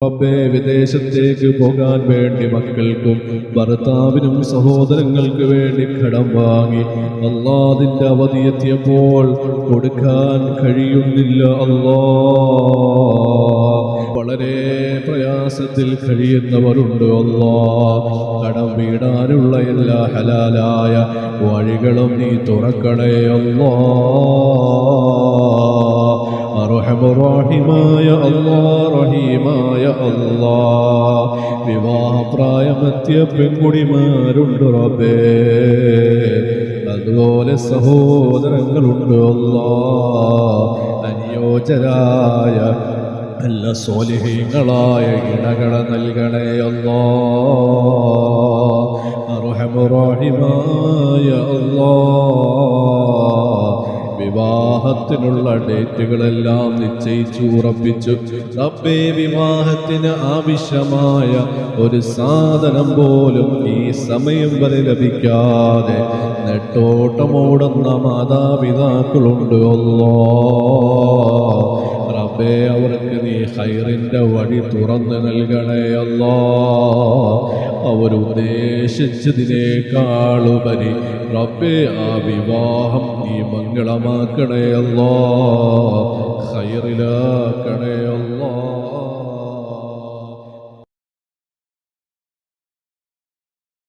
റബ്ബേ, വിദേശത്തേക്ക് പോകാൻ വേണ്ടി മക്കൾക്കും ഭർത്താവിനും സഹോദരങ്ങൾക്ക് വേണ്ടി കടം വാങ്ങി അല്ലാ, അതിന്റെ അവധി എത്തിയപ്പോൾ കൊടുക്കാൻ കഴിയുന്നില്ല അല്ലാ. വളരെ പ്രയാസത്തിൽ കഴിയുന്നവരുണ്ട് അല്ലാ. കടം വീടാനുള്ള എല്ലാ ഹലാലായ വഴികളും നീ തുറക്കണേ അല്ലാ. റഹീമായ അല്ലാ, റഹീമായ അല്ലാ. വിവാഹപ്രായമെത്തിയ പെൺകുടിമാരുണ്ട് റബ്ബേ, അതുപോലെ സഹോദരങ്ങളുണ്ട് അല്ലാ. അനുയോജ്യരായ നല്ല സ്വാലിഹീങ്ങളായ ഇണകളെ നൽകണേ അല്ലാ. റഹീമായ അല്ലാ. വിവാഹത്തിനുള്ള ഡേറ്റുകളെല്ലാം നിശ്ചയിച്ചു ഉറപ്പിച്ചു റബ്ബേ, വിവാഹത്തിന് ആവശ്യമായ ഒരു സാധനം പോലും ഈ സമയം വരെ ലഭിക്കാതെ നെട്ടോട്ടമോടുന്ന മാതാപിതാക്കളുണ്ട് അല്ലാഹ്. റബ്ബേ, അവർക്ക് നീ ഖൈറിന്റെ വഴി തുറന്ന് നൽകണേ അല്ലാഹ്. അവരുദ്ദേശിച്ചതിനേക്കാളുപരി റബ്ബേ, ആ വിവാഹം നീ മംഗളമാക്കണേ അല്ലാഹ്, ഖൈറിലാക്കണേ അല്ലാഹ്.